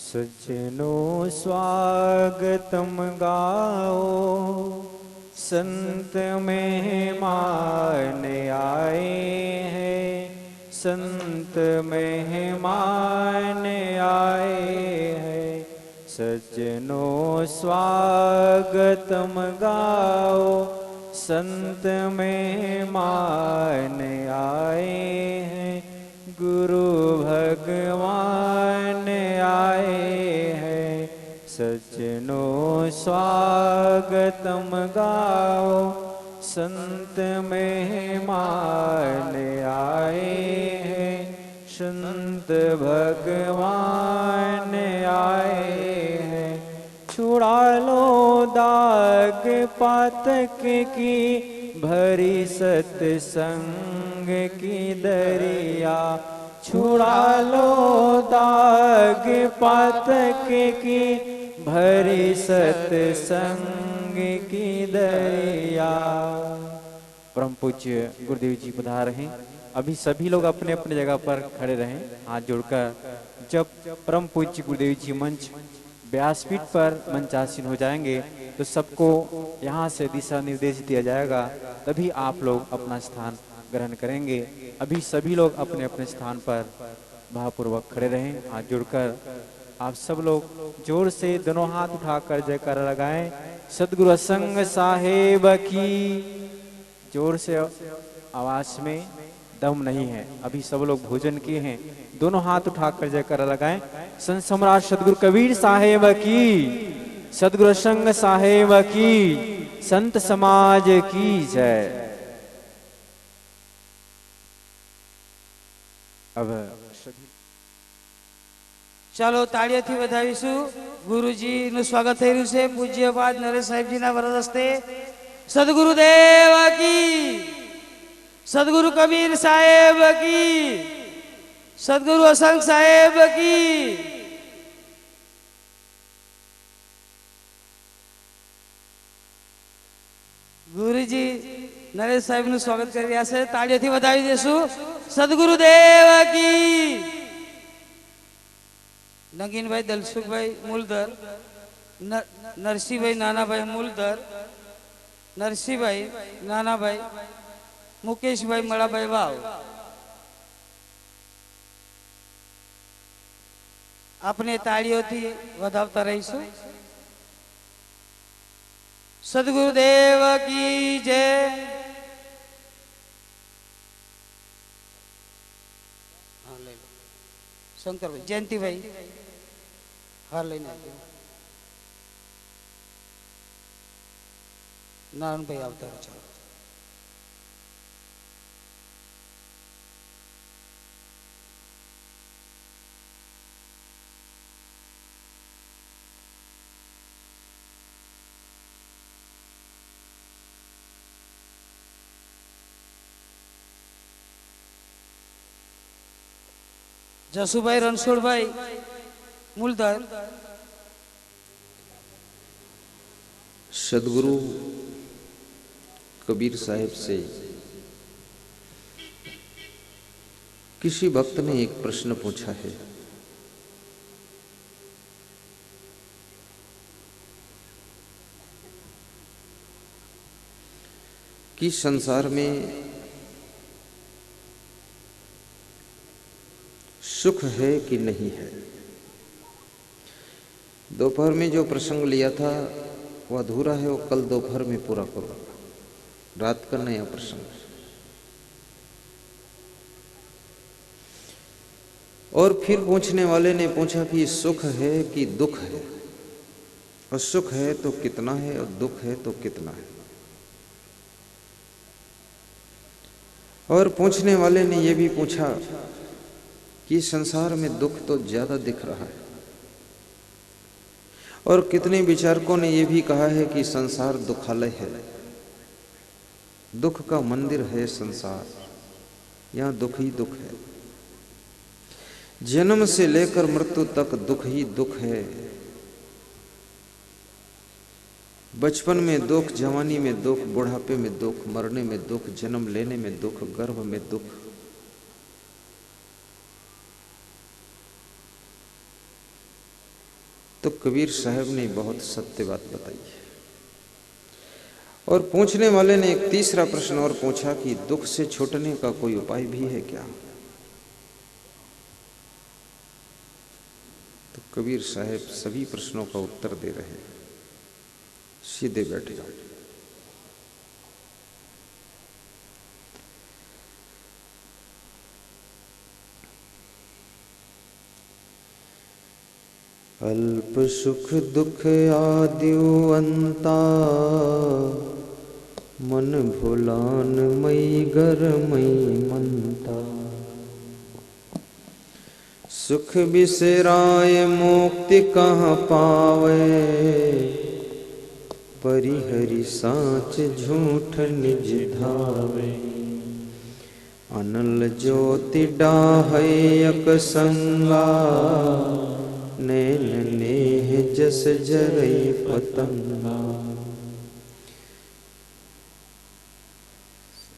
सज्जनों स्वागतम गाओ, संत मेहमान आए हैं, संत मेहमान आए हैं। सज्जनों स्वागतम गाओ, संत मेहमान आए हैं, गुरु भगवान आए हैं। सज्जनों स्वागतम गाओ, संत मेहमान आए हैं, संत भगवान आए हैं। छुड़ा लो दाग पातक की, भरी सत्संग की दरिया। छुड़ा लो दाग पातक की, भरी सत्संग की दरिया। परम पूज्य गुरुदेव जी पधार हैं। अभी सभी लोग अपने अपने जगह पर खड़े रहें, हाथ जोड़कर। जब परम पूज्य गुरुदेव जी मंच व्यासपीठ पर मंचासीन हो जाएंगे तो सबको यहाँ से दिशा निर्देश दिया जाएगा, तभी आप लोग अपना स्थान ग्रहण करेंगे। अभी सभी लोग अपने अपने स्थान पर भावपूर्वक खड़े रहें, हाथ जोड़कर। आप सब लोग जोर से दोनों हाथ उठाकर जयकारा लगाएं, सदगुरु असंग साहेब की। जोर से आवाज में दम नहीं है। अभी सब लोग भोजन किए हैं, दोनों हाथ उठाकर जयकारा लगाएं। संत सम्राट सदगुरु कबीर साहेब की, सदगुरु संग साहेब की, संत समाज की जय। अब ચાલો તાળીઓથી વધાવીશું। ગુરુજીનું સ્વાગત થઈ રહ્યું છે પૂજ્યપાદ નરેશ સાહેબજીના વરદ હસ્તે। સદગુરુદેવ की, सदगुरु कबीर साहेब की, सदगुरु असंग साहेब की। गुरुजी नरेश साहेबનું સ્વાગત કરી રહ્યા છે, તાળીઓથી વધાવી દેશું। સદગુરુદેવ की। नगीन भाई दलसुख भाई मूलधर, नरसिंह भाई नाना भाई मूलधर, नरसिंह भाई नाना भाई, मुकेश भाई मड़ा भाई वाव। अपने ताड़ियों थी वधावता रहीशु। सदगुरुदेव की जय। शंकर भाई, जयंती भाई हार लेने नारायण भाई आवता रहो। चलो जसुभाई रणछोड़ भाई मूलधर। सदगुरु कबीर साहिब से किसी भक्त ने एक प्रश्न पूछा है कि संसार में सुख है कि नहीं है। दोपहर में जो प्रसंग लिया था वो अधूरा है, वो कल दोपहर में पूरा करो। रात का नया प्रसंग। और फिर पूछने वाले ने पूछा कि सुख है कि दुख है, और सुख है तो कितना है और दुख है तो कितना है। और पूछने वाले ने यह भी पूछा कि संसार में दुख तो ज्यादा दिख रहा है, और कितने विचारकों ने यह भी कहा है कि संसार दुखालय है, दुख का मंदिर है संसार, यहां दुख ही दुख है। जन्म से लेकर मृत्यु तक दुख ही दुख है। बचपन में दुख, जवानी में दुख, बुढ़ापे में दुख, मरने में दुख, जन्म लेने में दुख, गर्भ में दुख। तो कबीर साहब ने बहुत सत्य बात बताई है। और पूछने वाले ने एक तीसरा प्रश्न और पूछा कि दुख से छूटने का कोई उपाय भी है क्या? तो कबीर साहब सभी प्रश्नों का उत्तर दे रहे हैं। सीधे बैठ जाओ। अल्प सुख दुख आद्यो अंता, मन भुलान मई गर मई मनता। सुख बिसराय मुक्ति कहाँ पावे, परिहरि साच झूठ निज धावे। अनल ज्योति डाहै अकसंगा, नैन नेह जस जरई पतंगा।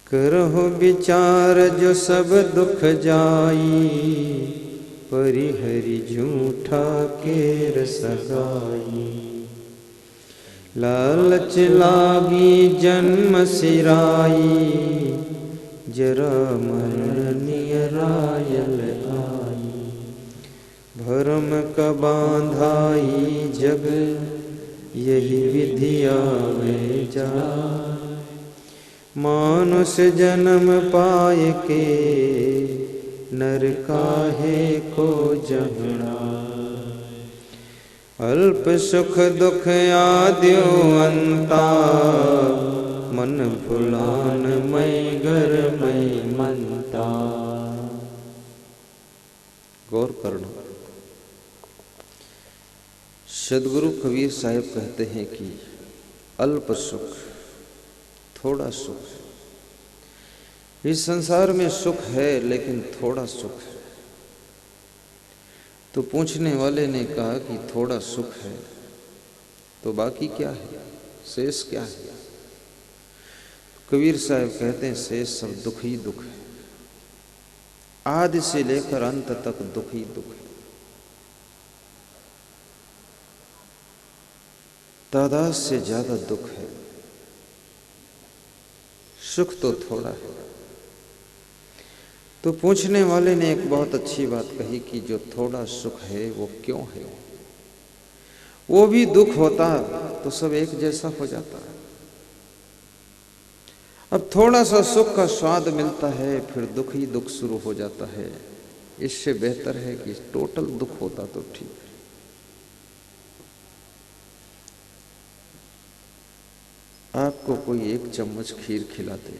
करहु विचार जो सब दुख जाई, परिहरि झूठा केर सगाई। लालच लागी जन्म सिराई, जरा मरण नियरायल आई। भरम क बांधाई जग, यही विधि आवे जाय। मानुष जन्म पाए के, नर काहे को जहड़ा। अल्प सुख दुख आद्यो अंता, मन भुलान मई घर मई मनता। गौर करना। सदगुरु कबीर साहब कहते हैं कि अल्प सुख, थोड़ा सुख। इस संसार में सुख है लेकिन थोड़ा सुख है। तो पूछने वाले ने कहा कि थोड़ा सुख है तो बाकी क्या है, शेष क्या है? कबीर साहब कहते हैं शेष सब दुख ही दुख है। आदि से लेकर अंत तक दुख ही दुख है। तादाद से ज्यादा दुख है, सुख तो थोड़ा है। तो पूछने वाले ने एक बहुत अच्छी बात कही कि जो थोड़ा सुख है वो क्यों है? वो भी दुख होता तो सब एक जैसा हो जाता है। अब थोड़ा सा सुख का स्वाद मिलता है, फिर दुख ही दुख शुरू हो जाता है। इससे बेहतर है कि टोटल दुख होता तो ठीक है। आपको कोई एक चम्मच खीर खिलाते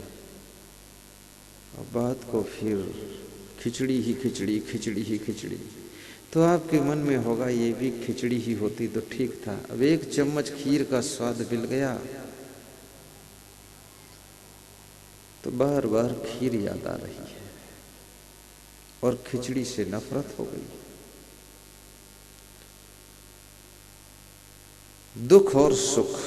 और बात को फिर खिचड़ी ही खिचड़ी, खिचड़ी ही खिचड़ी, तो आपके मन में होगा ये भी खिचड़ी ही होती तो ठीक था। अब एक चम्मच खीर का स्वाद मिल गया तो बार बार खीर याद आ रही है और खिचड़ी से नफरत हो गई। दुख और सुख,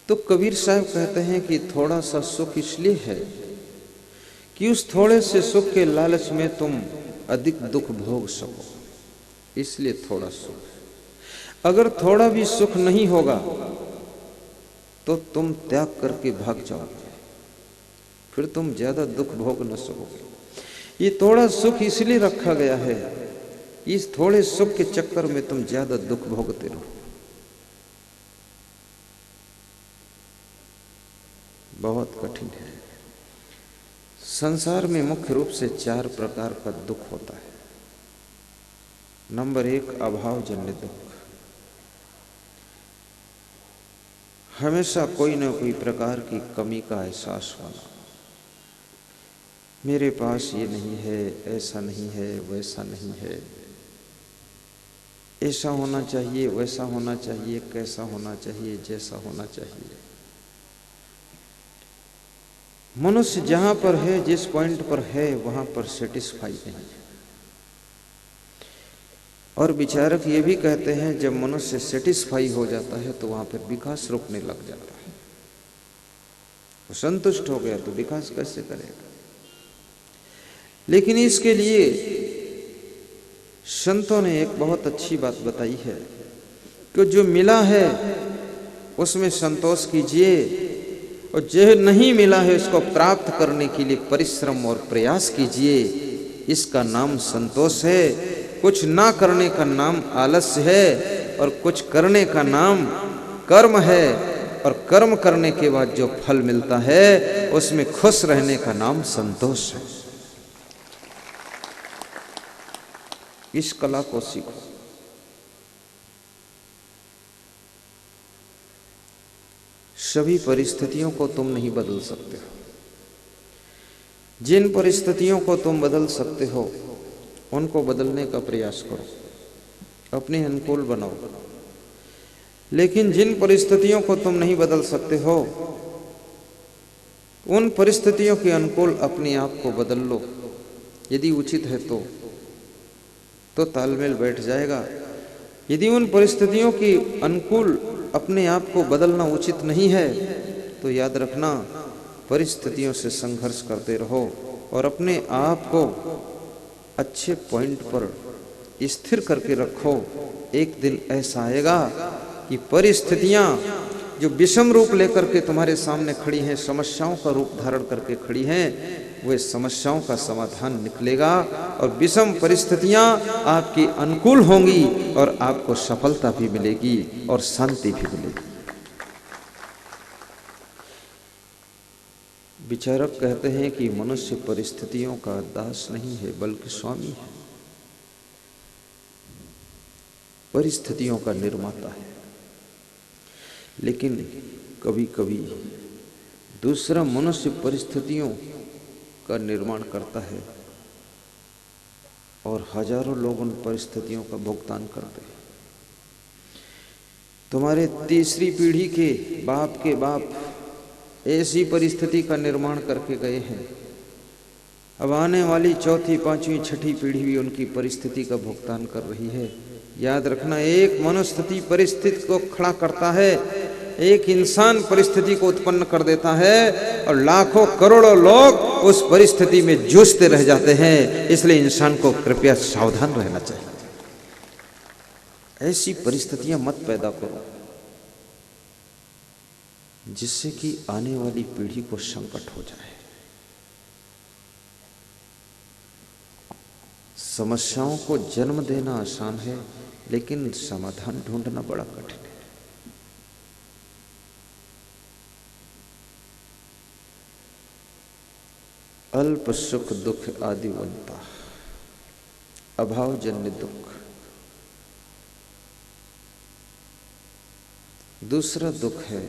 तो कबीर साहब कहते हैं कि थोड़ा सा सुख इसलिए है कि उस थोड़े से सुख के लालच में तुम अधिक दुख भोग सको, इसलिए थोड़ा सुख। अगर थोड़ा भी सुख नहीं होगा तो तुम त्याग करके भाग जाओगे, फिर तुम ज्यादा दुख भोग न सकोगे। ये थोड़ा सुख इसलिए रखा गया है, इस थोड़े सुख के चक्कर में तुम ज्यादा दुख भोगते रहो। बहुत कठिन है। संसार में मुख्य रूप से 4 प्रकार का दुख होता है। नंबर 1, अभावजन्य दुख। हमेशा कोई न कोई प्रकार की कमी का एहसास होना। मेरे पास ये नहीं है, ऐसा नहीं है, वैसा नहीं है, ऐसा होना चाहिए, वैसा होना चाहिए, कैसा होना चाहिए, जैसा होना चाहिए। मनुष्य जहां पर है, जिस पॉइंट पर है, वहां पर सेटिस्फाई नहीं है। और विचारक ये भी कहते हैं जब मनुष्य सेटिस्फाई हो जाता है तो वहां पर विकास रुकने लग जाता है। वो संतुष्ट हो गया तो विकास कैसे करेगा? लेकिन इसके लिए संतों ने एक बहुत अच्छी बात बताई है कि जो मिला है उसमें संतोष कीजिए, और जो नहीं मिला है उसको प्राप्त करने के लिए परिश्रम और प्रयास कीजिए। इसका नाम संतोष है। कुछ ना करने का नाम आलस्य है, और कुछ करने का नाम कर्म है, और कर्म करने के बाद जो फल मिलता है उसमें खुश रहने का नाम संतोष है। इस कला को सीखो। सभी परिस्थितियों को तुम नहीं बदल सकते हो। जिन परिस्थितियों को तुम बदल सकते हो उनको बदलने का प्रयास करो, अपने अनुकूल बनाओ। लेकिन जिन परिस्थितियों को तुम नहीं बदल सकते हो उन परिस्थितियों के अनुकूल अपने आप को बदल लो। यदि उचित है तो तालमेल बैठ जाएगा। यदि उन परिस्थितियों के अनुकूल अपने आप को बदलना उचित नहीं है तो याद रखना, परिस्थितियों से संघर्ष करते रहो और अपने आप को अच्छे पॉइंट पर स्थिर करके रखो। एक दिन ऐसा आएगा कि परिस्थितियां जो विषम रूप लेकर के तुम्हारे सामने खड़ी हैं, समस्याओं का रूप धारण करके खड़ी हैं, वे समस्याओं का समाधान निकलेगा और विषम परिस्थितियां आपकी अनुकूल होंगी और आपको सफलता भी मिलेगी और शांति भी मिलेगी। विचारक कहते हैं कि मनुष्य परिस्थितियों का दास नहीं है बल्कि स्वामी है, परिस्थितियों का निर्माता है। लेकिन कभी कभी दूसरा मनुष्य परिस्थितियों का निर्माण करता है और हजारों लोग उन परिस्थितियों का भुगतान करते हैं। तुम्हारे तीसरी पीढ़ी के बाप ऐसी परिस्थिति का निर्माण करके गए हैं। अब आने वाली चौथी, पांचवी, छठी पीढ़ी भी उनकी परिस्थिति का भुगतान कर रही है। याद रखना, एक मनुस्थिति परिस्थिति को खड़ा करता है, एक इंसान परिस्थिति को उत्पन्न कर देता है और लाखों करोड़ों लोग उस परिस्थिति में जूझते रह जाते हैं। इसलिए इंसान को कृपया सावधान रहना चाहिए। ऐसी परिस्थितियां मत पैदा करो जिससे कि आने वाली पीढ़ी को संकट हो जाए। समस्याओं को जन्म देना आसान है, लेकिन समाधान ढूंढना बड़ा कठिन है। अल्प सुख दुख आदिवंता, अभाव जन्य दुख। दूसरा दुख है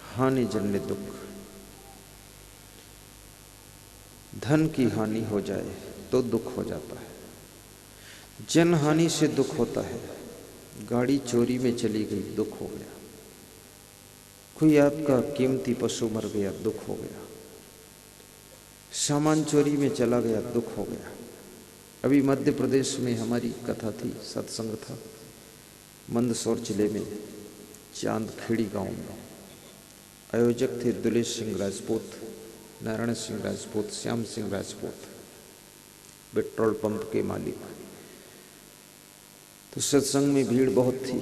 हानि जन्य दुख। धन की हानि हो जाए तो दुख हो जाता है। जन हानि से दुख होता है। गाड़ी चोरी में चली गई, दुख हो गया। कोई आपका कीमती पशु मर गया, दुख हो गया। सामान चोरी में चला गया, दुख हो गया। अभी मध्य प्रदेश में हमारी कथा थी, सत्संग था, मंदसौर जिले में चांदखेड़ी गांव में। आयोजक थे दुलेश सिंह राजपूत, नारायण सिंह राजपूत, श्याम सिंह राजपूत, पेट्रोल पंप के मालिक। तो सत्संग में भीड़ बहुत थी।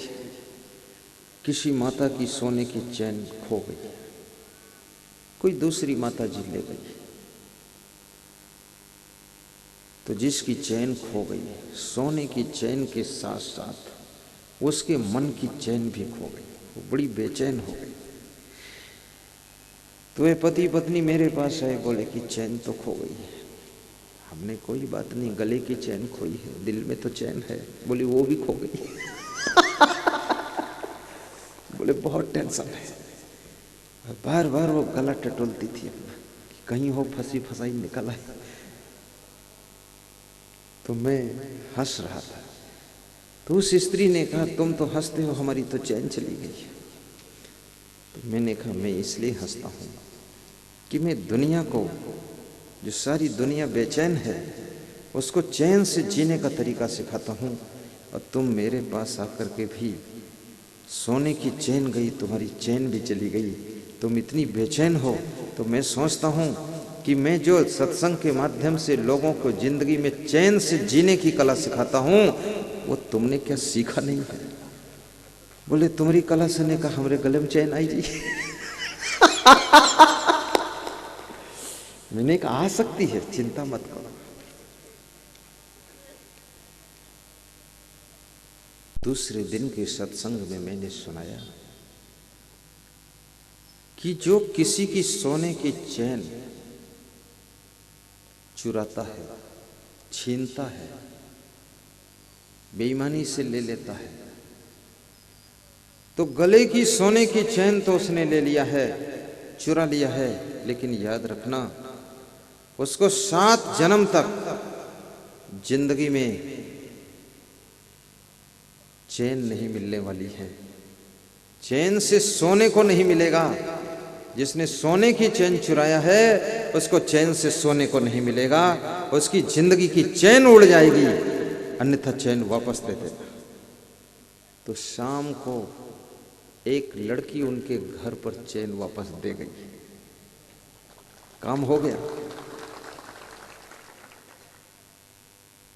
किसी माता की सोने की चैन खो गई, कोई दूसरी माता जी ले गई। तो जिसकी चैन खो गई, सोने की चैन के साथ साथ उसके मन की चैन भी खो गई। वो बड़ी बेचैन हो गई। तो वे पति पत्नी मेरे पास आए, बोले कि चैन तो खो गई है। हमने कोई बात नहीं, गले की चैन खोई है, दिल में तो चैन है। बोली वो भी खो गई। बोले बहुत टेंशन है। बार बार वो गला टटोलती थी अपना, कहीं हो फंसी फसाई निकल आए। तो मैं हंस रहा था। तो उस स्त्री ने कहा, तुम तो हंसते हो, हमारी तो चैन चली गई। तो मैंने कहा, मैं इसलिए हंसता हूँ कि मैं दुनिया को, जो सारी दुनिया बेचैन है, उसको चैन से जीने का तरीका सिखाता हूँ। और तुम मेरे पास आकर के भी सोने की चैन गई, तुम्हारी चैन भी चली गई, तुम इतनी बेचैन हो। तो मैं सोचता हूँ कि मैं जो सत्संग के माध्यम से लोगों को जिंदगी में चैन से जीने की कला सिखाता हूं, वो तुमने क्या सीखा नहीं है? बोले तुम्हारी कला सुनने का हमारे गले में चैन आई जी। मैंने कहा आ सकती है, चिंता मत करो। दूसरे दिन के सत्संग में मैंने सुनाया कि जो किसी की सोने की चैन चुराता है, छीनता है, बेईमानी से ले लेता है, तो गले की सोने की चैन तो उसने ले लिया है, चुरा लिया है, लेकिन याद रखना उसको 7 जन्म तक जिंदगी में चैन नहीं मिलने वाली है। चैन से सोने को नहीं मिलेगा। जिसने सोने की चैन चुराया है उसको चैन से सोने को नहीं मिलेगा, उसकी जिंदगी की चैन उड़ जाएगी, अन्यथा चैन वापस दे देगा। तो शाम को एक लड़की उनके घर पर चैन वापस दे गई, काम हो गया।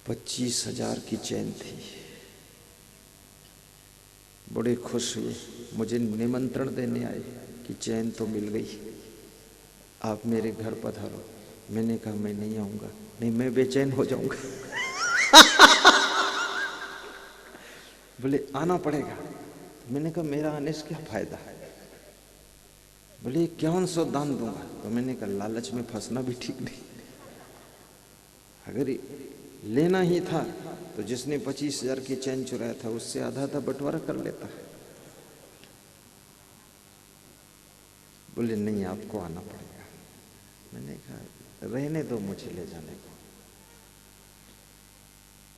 25,000 की चैन थी। बड़े खुश हुए, मुझे निमंत्रण देने आए कि चैन तो मिल गई, आप मेरे घर पधारो। मैंने कहा मैं नहीं आऊंगा। नहीं, मैं बेचैन हो जाऊंगा। बोले आना पड़ेगा। मैंने कहा मेरा आने से क्या फायदा है? बोले 5100 दान दूंगा। तो मैंने कहा लालच में फंसना भी ठीक नहीं। अगर लेना ही था तो जिसने 25,000 की चैन चुराया था उससे आधा बंटवारा कर लेता है। बोले नहीं, आपको आना पड़ेगा। मैंने कहा रहने दो, मुझे ले जाने को।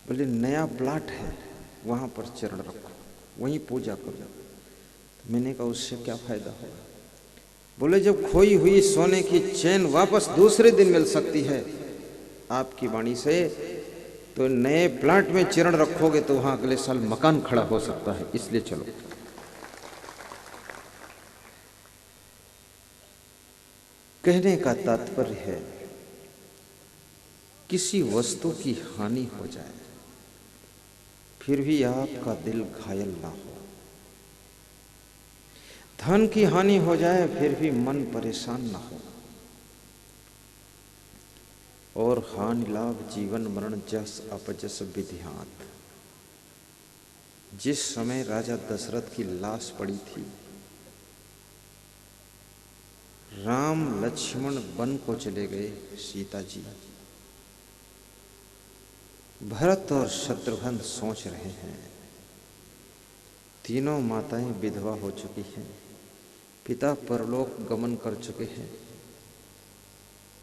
बोले नया प्लाट है, वहां पर चरण रखो, वहीं पूजा करो। मैंने कहा उससे क्या फायदा होगा? बोले जब खोई हुई सोने की चैन वापस दूसरे दिन मिल सकती है आपकी वाणी से, तो नए प्लाट में चरण रखोगे तो वहां अगले साल मकान खड़ा हो सकता है, इसलिए चलो। कहने का तात्पर्य है किसी वस्तु की हानि हो जाए फिर भी आपका दिल घायल ना हो, धन की हानि हो जाए फिर भी मन परेशान ना हो, और हानि लाभ जीवन मरण जस अपजस विधिहात। जिस समय राजा दशरथ की लाश पड़ी थी, राम लक्ष्मण वन को चले गए, सीता जी, भरत और शत्रुघ्न सोच रहे हैं। तीनों माताएं विधवा हो चुकी हैं, पिता परलोक गमन कर चुके हैं,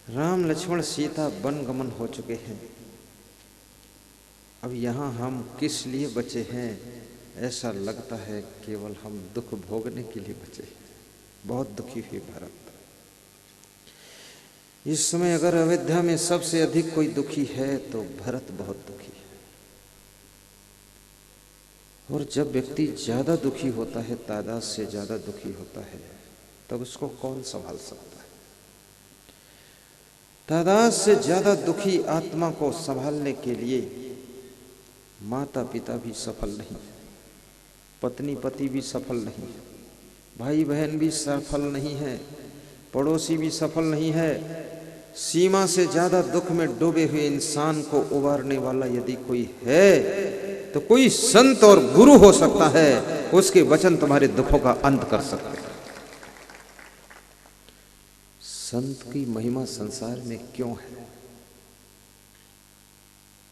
राम लक्ष्मण सीता वन गमन हो चुके हैं। अब यहाँ हम किस लिए बचे हैं? ऐसा लगता है केवल हम दुख भोगने के लिए बचे हैं। बहुत दुखी हुई भरत। इस समय अगर अयोध्या में सबसे अधिक कोई दुखी है तो भरत बहुत दुखी है। और जब व्यक्ति ज्यादा दुखी होता है, तादाद से ज्यादा दुखी होता है, तब उसको कौन संभाल सकता है? तादाद से ज्यादा दुखी आत्मा को संभालने के लिए माता पिता भी सफल नहीं, पत्नी पति भी सफल नहीं, भाई बहन भी सफल नहीं है, पड़ोसी भी सफल नहीं है। सीमा से ज्यादा दुख में डूबे हुए इंसान को उबारने वाला यदि कोई है तो कोई संत और गुरु हो सकता है। उसके वचन तुम्हारे दुखों का अंत कर सकते हैं। संत की महिमा संसार में क्यों है?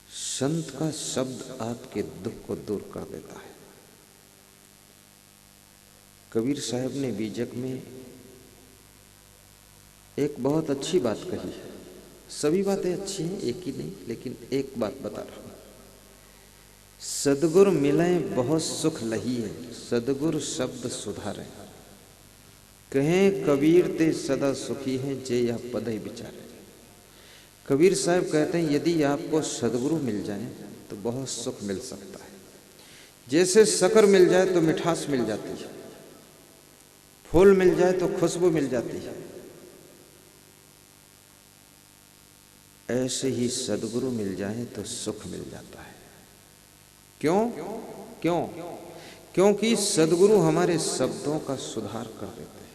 संत का शब्द आपके दुख को दूर कर देता है। कबीर साहब ने बीजक में एक बहुत अच्छी बात कही है। सभी बातें अच्छी हैं, एक ही नहीं, लेकिन एक बात बता रहा हूं। सदगुरु मिले बहुत सुख लही है, सदगुरु शब्द सुधारे, कहें कबीर ते सदा सुखी हैं, जे यह पद ही विचारे। कबीर साहब कहते हैं यदि आपको सदगुरु मिल जाए तो बहुत सुख मिल सकता है। जैसे शक्कर मिल जाए तो मिठास मिल जाती है, फूल मिल जाए तो खुशबू मिल जाती है, ऐसे ही सदगुरु मिल जाए तो सुख मिल जाता है। क्यों क्यों? क्योंकि सदगुरु हमारे शब्दों का सुधार कर देते हैं।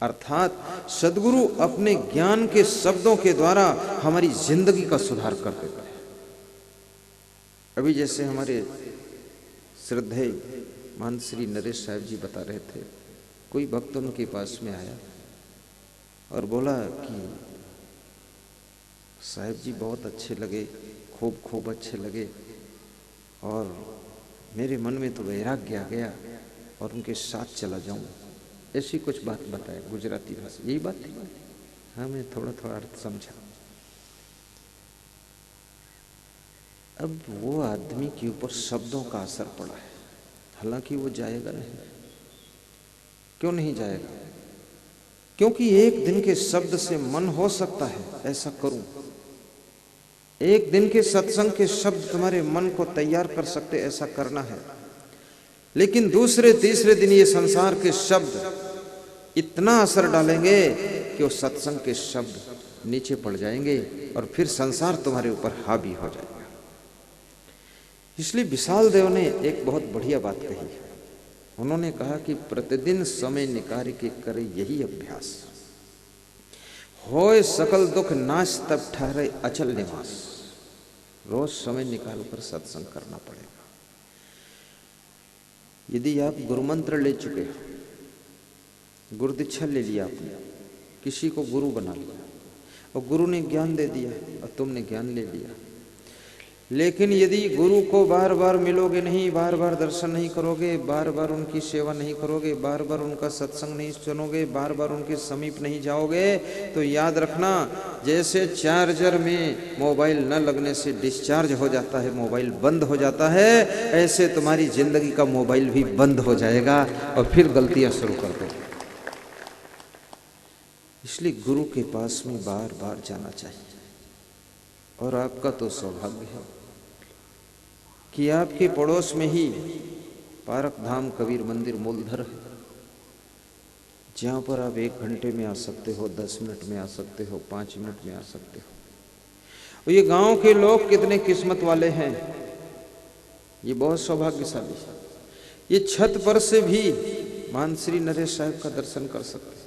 अर्थात सदगुरु अपने ज्ञान के शब्दों के द्वारा हमारी जिंदगी का सुधार कर देते हैं। अभी जैसे हमारे श्रद्धेय महंत श्री नरेश साहब जी बता रहे थे, कोई भक्त उनके पास में आया और बोला कि साहब जी बहुत अच्छे लगे, खूब अच्छे लगे, और मेरे मन में तो वैराग्य आ गया और उनके साथ चला जाऊं। ऐसी कुछ बात बताए गुजराती भाषा, यही बात थी। हाँ, मैं थोड़ा थोड़ा अर्थ समझा। अब वो आदमी के ऊपर शब्दों का असर पड़ा है, हालांकि वो जाएगा नहीं। क्यों नहीं जाएगा? क्योंकि एक दिन के शब्द से मन हो सकता है ऐसा करूं, एक दिन के सत्संग के शब्द तुम्हारे मन को तैयार कर सकते ऐसा करना है। लेकिन दूसरे तीसरे दिन ये संसार के शब्द इतना असर डालेंगे कि वो सत्संग के शब्द नीचे पड़ जाएंगे और फिर संसार तुम्हारे ऊपर हावी हो जाएगा। इसलिए विशाल देव ने एक बहुत बढ़िया बात कही है। उन्होंने कहा कि प्रतिदिन समय निकाल के करे यही अभ्यास, होए सकल दुख नाश तब ठहरे अचल निवास। रोज समय निकाल कर सत्संग करना पड़ेगा। यदि आप गुरु मंत्र ले चुके हो, गुरु दीक्षा ले लिया आपने, किसी को गुरु बना लिया और गुरु ने ज्ञान दे दिया और तुमने ज्ञान ले लिया, लेकिन यदि गुरु को बार बार मिलोगे नहीं, बार बार दर्शन नहीं करोगे, बार बार उनकी सेवा नहीं करोगे, बार बार उनका सत्संग नहीं सुनोगे, बार बार उनके समीप नहीं जाओगे, तो याद रखना जैसे चार्जर में मोबाइल न लगने से डिस्चार्ज हो जाता है, मोबाइल बंद हो जाता है, ऐसे तुम्हारी जिंदगी का मोबाइल भी बंद हो जाएगा और फिर गलतियां शुरू कर दो। इसलिए गुरु के पास में बार बार जाना चाहिए। और आपका तो सौभाग्य है कि आपके पड़ोस में ही पारक धाम कबीर मंदिर मूलधर है, जहाँ पर आप 1 घंटे में आ सकते हो, 10 मिनट में आ सकते हो, 5 मिनट में आ सकते हो। और ये गांव के लोग कितने किस्मत वाले हैं, ये बहुत सौभाग्यशाली है। ये छत पर से भी महंत श्री नरेश साहब का दर्शन कर सकते हैं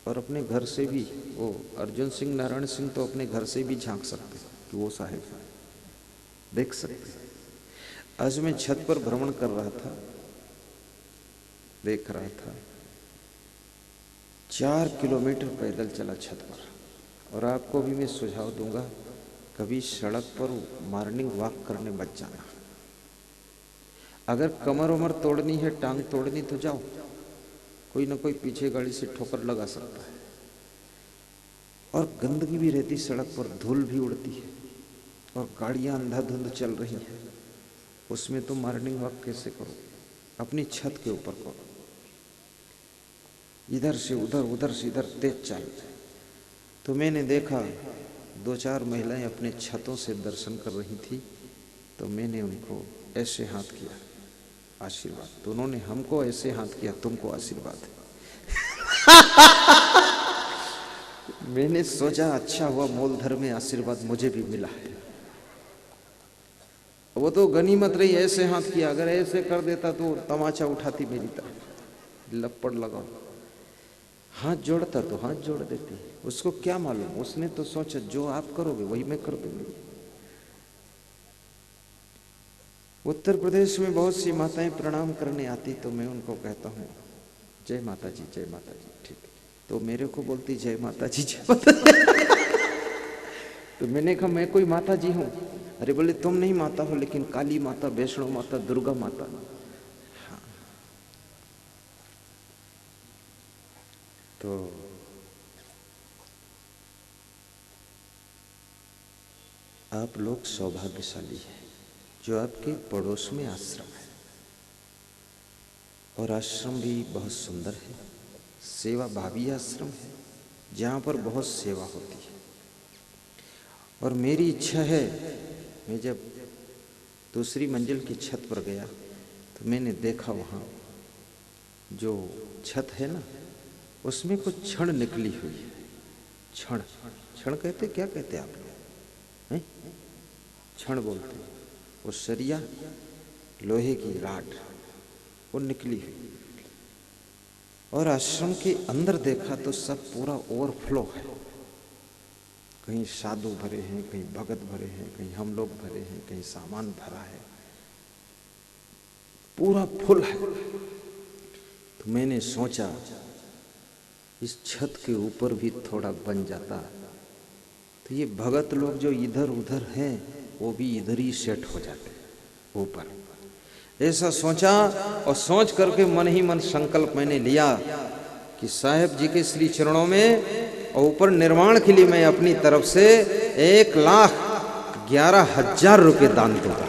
और अपने घर से भी, वो अर्जुन सिंह नारायण सिंह तो अपने घर से भी झांक सकते कि वो साहेब देख सकते। आज मैं छत पर भ्रमण कर रहा था, देख रहा था 4 किलोमीटर पैदल चला छत पर। और आपको भी मैं सुझाव दूंगा, कभी सड़क पर मॉर्निंग वॉक करने बच जाना। अगर कमर उमर तोड़नी है, टांग तोड़नी, तो जाओ, कोई ना कोई पीछे गाड़ी से ठोकर लगा सकता है। और गंदगी भी रहती सड़क पर, धूल भी उड़ती है और गाड़ियां अंधाधुंध चल रही हैं, उसमें तो मॉर्निंग वॉक कैसे करो? अपनी छत के ऊपर करो, इधर से उधर, उधर से इधर तेज चल। तो मैंने देखा 2-4 महिलाएं अपने छतों से दर्शन कर रही थी, तो मैंने उनको ऐसे हाथ किया, आशीर्वाद। तो उन्होंने हमको ऐसे हाथ किया, तुमको आशीर्वाद। मैंने सोचा अच्छा हुआ मूलधर में आशीर्वाद मुझे भी मिला है। वो तो गनीमत रही, ऐसे हाथ किया, अगर ऐसे कर देता तो तमाचा उठाती मेरी तरफ, लपड़ लगाओ। हाथ जोड़ता तो हाथ जोड़ देती, उसको क्या मालूम, उसने तो सोचा जो आप करोगे वही मैं कर दूंगी। उत्तर प्रदेश में बहुत सी माताएं प्रणाम करने आती, तो मैं उनको कहता हूँ जय माता जी, जय माता जी, ठीक है। तो मेरे को बोलती जय माता जी, जय माता जी। तो मैंने कहा मैं कोई माता जी हूँ? अरे बोले तुम नहीं माता हो, लेकिन काली माता, वैष्णो माता, दुर्गा माता। हाँ। तो आप लोग सौभाग्यशाली हैं जो आपके पड़ोस में आश्रम है, और आश्रम भी बहुत सुंदर है, सेवा भावी आश्रम है, जहाँ पर बहुत सेवा होती है। और मेरी इच्छा है, मैं जब दूसरी मंजिल की छत पर गया तो मैंने देखा वहाँ जो छत है ना, उसमें कुछ छड़ निकली हुई है, क्षण, क्षण कहते क्या कहते आप लोग हैं? क्षण बोलते हैं। वो सरिया लोहे की राड वो निकली हुई, और आश्रम के अंदर देखा तो सब पूरा ओवरफ्लो है। कहीं साधु भरे हैं, कहीं भगत भरे हैं, कहीं हम लोग भरे हैं, कहीं सामान भरा है, पूरा फुल है। तो मैंने सोचा इस छत के ऊपर भी थोड़ा बन जाता तो ये भगत लोग जो इधर उधर हैं वो भी इधर ही सेट हो जाते ऊपर। ऐसा सोचा, और सोच करके मन ही मन संकल्प मैंने लिया कि साहेब जी के श्री चरणों में और ऊपर निर्माण के लिए मैं अपनी तरफ से 1,11,000 रुपये दान दूंगा।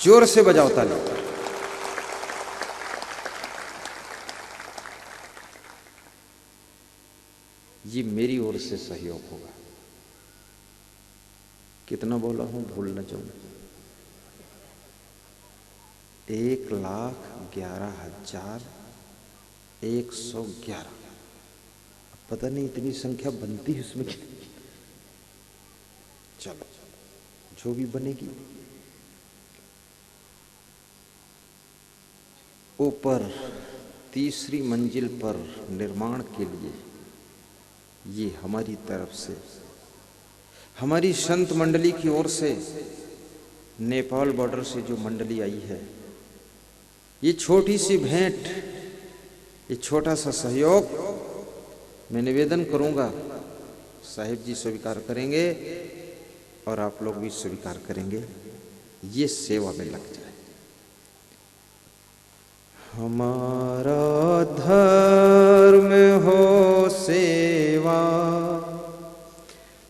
जोर से बजाओ ताली। ये मेरी ओर से सहयोग होगा। कितना बोला हूं भूल न जाऊं। 1,11,111। पता नहीं इतनी संख्या बनती है उसमें। चलो जो भी बनेगी। ऊपर तीसरी मंजिल पर निर्माण के लिए ये हमारी तरफ से, हमारी संत मंडली की ओर से, नेपाल बॉर्डर से जो मंडली आई है, ये छोटी सी भेंट, ये छोटा सा सहयोग मैं निवेदन करूंगा साहिब जी स्वीकार करेंगे और आप लोग भी स्वीकार करेंगे, ये सेवा में लग जाए। हमारा धर्म हो सेवा,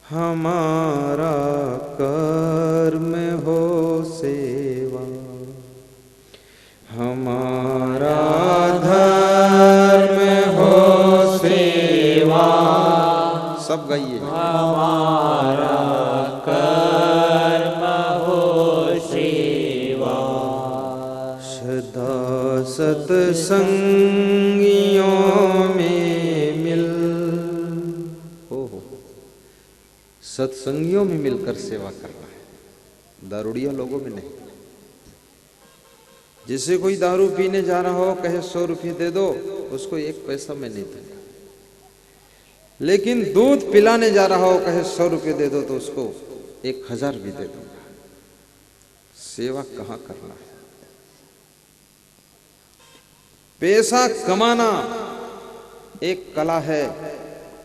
हमारा कर्म हो सेवा, हमारा धर्म हो सेवा। सब गाइए। हमारा कर्म हो सेवा, सदा सत्संगियों में मिल, सत्संगियों में मिलकर सेवा करना है, दारूड़िया लोगों में नहीं। जिसे कोई दारू पीने जा रहा हो कहे 100 रुपये दे दो, उसको 1 पैसा मैं नहीं दूंगा। लेकिन दूध पिलाने जा रहा हो कहे 100 रुपये दे दो तो उसको 1000 भी दे दूंगा। सेवा कहाँ करना है। पैसा कमाना एक कला है,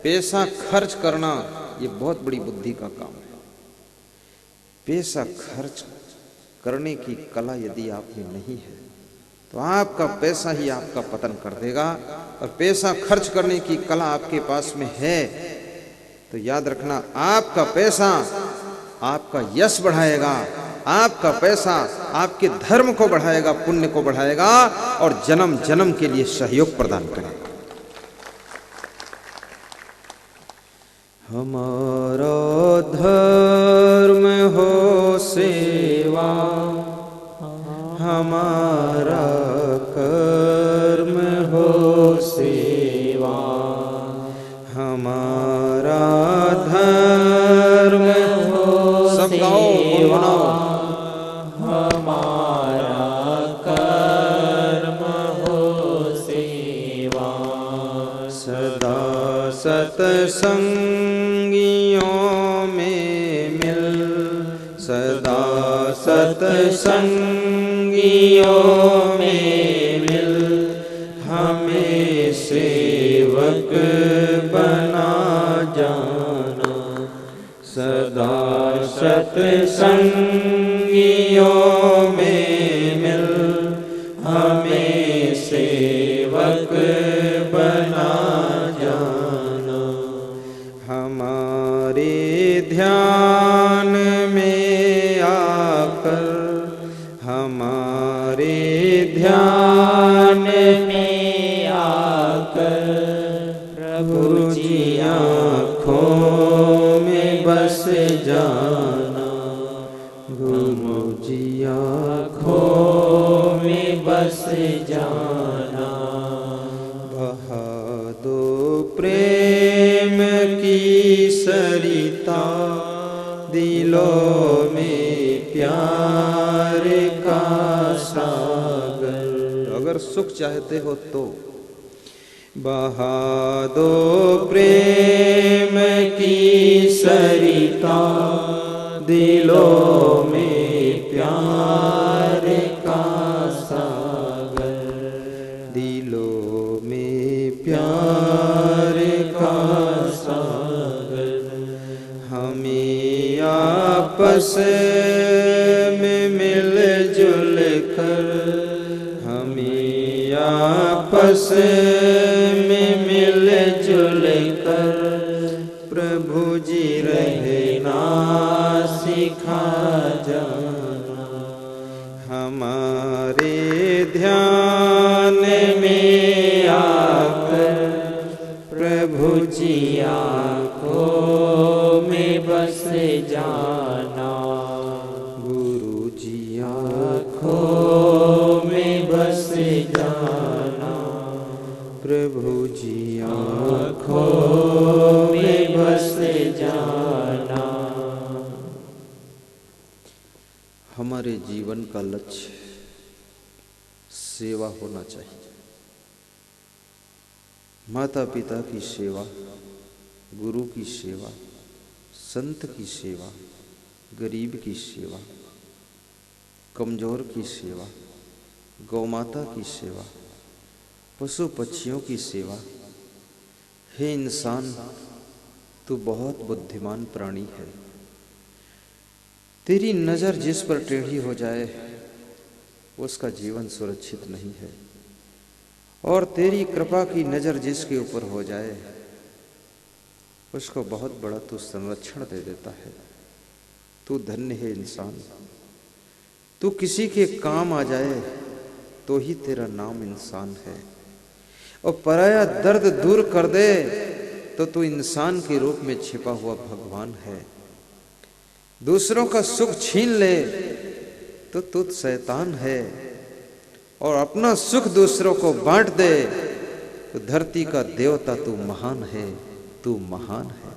पैसा खर्च करना ये बहुत बड़ी बुद्धि का काम है। पैसा खर्च करने की कला यदि आप में नहीं है तो आपका पैसा ही आपका पतन कर देगा, और पैसा खर्च करने की कला आपके पास में है तो याद रखना, आपका पैसा आपका यश बढ़ाएगा, आपका पैसा आपके धर्म को बढ़ाएगा, पुण्य को बढ़ाएगा और जन्म जन्म के लिए सहयोग प्रदान करेगा। हमारा धर्म हो सेवा, हमारा कर्म हो सेवा, हमारा धर्म हो सब सेवा, हमारा कर्म हो सेवा, सदा सत्संगियों में मिल, सदा सत्संगियों में मिल, हमें सेवक बना जाना, सदा सत्संगियों में मिल, हमें सेवक बना जाना। हमारे ध्यान में आकर, हमारे ध्यान में आकर, प्रभु जी आँखों में बस जाना, गुरु जी आँखों में बस जाना। बहा दो सरिता दिलों में प्यार का सागर। अगर सुख चाहते हो तो बहा दो प्रेम की सरिता दिलों में प्यार का सागर। दिलों में प्यार का सागर। हमें आपस में मिलजुल कर, हमें आपस में मिलजुल कर प्रभु जी रहना सिखा जाना। हमारे ध्यान में आकर प्रभु जी आँखों में बस जाना। गुरु जी आँखों में बस जाना। प्रभु जी आँखों में बस जाना। हमारे जीवन का लक्ष्य सेवा होना चाहिए। माता पिता की सेवा, गुरु की सेवा, संत की सेवा, गरीब की सेवा, कमजोर की सेवा, गौमाता की सेवा, पशु पक्षियों की सेवा। हे इंसान, तू बहुत बुद्धिमान प्राणी है। तेरी नज़र जिस पर टेढ़ी हो जाए उसका जीवन सुरक्षित नहीं है, और तेरी कृपा की नज़र जिसके ऊपर हो जाए उसको बहुत बड़ा तू संरक्षण दे देता है। तू धन्य है इंसान। तू किसी के काम आ जाए तो ही तेरा नाम इंसान है, और पराया दर्द दूर कर दे तो तू इंसान के रूप में छिपा हुआ भगवान है। दूसरों का सुख छीन ले तो तू शैतान है, और अपना सुख दूसरों को बांट दे तो धरती का देवता तू महान है। तू महान है।